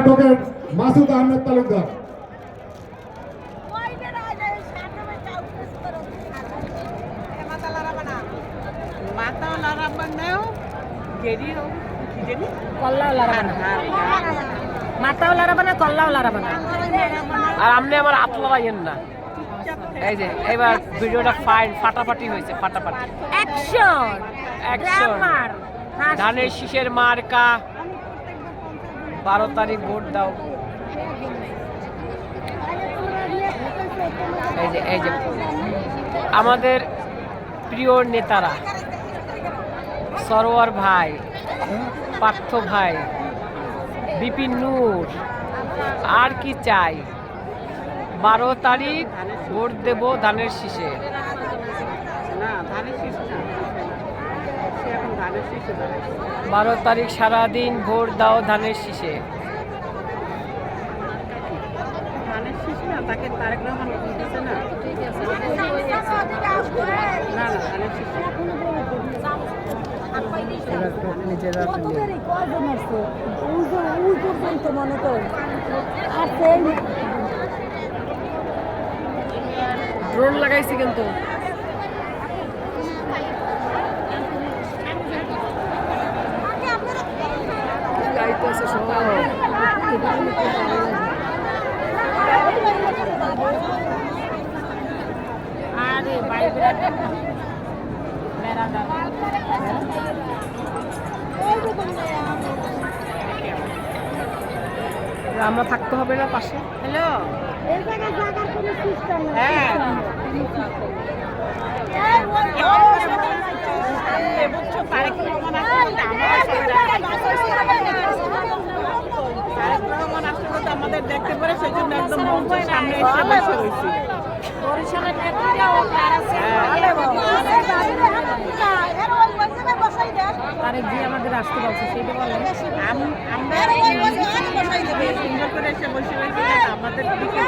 Advocate Masud Ahmed Talukdar. আর আপনি আমার আপলা পাইয়েন না। এই যে এবার ভিডিওটা ফাটাফাটি হয়েছে, ফাটাফাটি অ্যাকশন। ধানের শীষের মার্কা, 12 তারিখ ভোট দাও। এই যে আমাদের প্রিয় নেতারা, সরোয়ার ভাই, পার্থ ভাই, বিপিন নূর, আর কি চাই। 12 তারিখ ভোট দেব ধানের শীষে। 12 তারিখ সারাদিন ভোট দাও ধানের শীষে। তাকে তারেক রহমান বলতেছে না, ড্রোন লাগাইছি কিন্তু আমরা থাকতে হবে না পাশে। হ্যালো, আমাদের দেখতে পারে, সেই জন্য একদম মঞ্চের সামনে এসে বসে রয়েছি। তারেক জি আমাদের আসতে বলছে, সেইটা বলেন। আমরা সুন্দর করে এসে বসে রয়েছি, আমাদের দিকে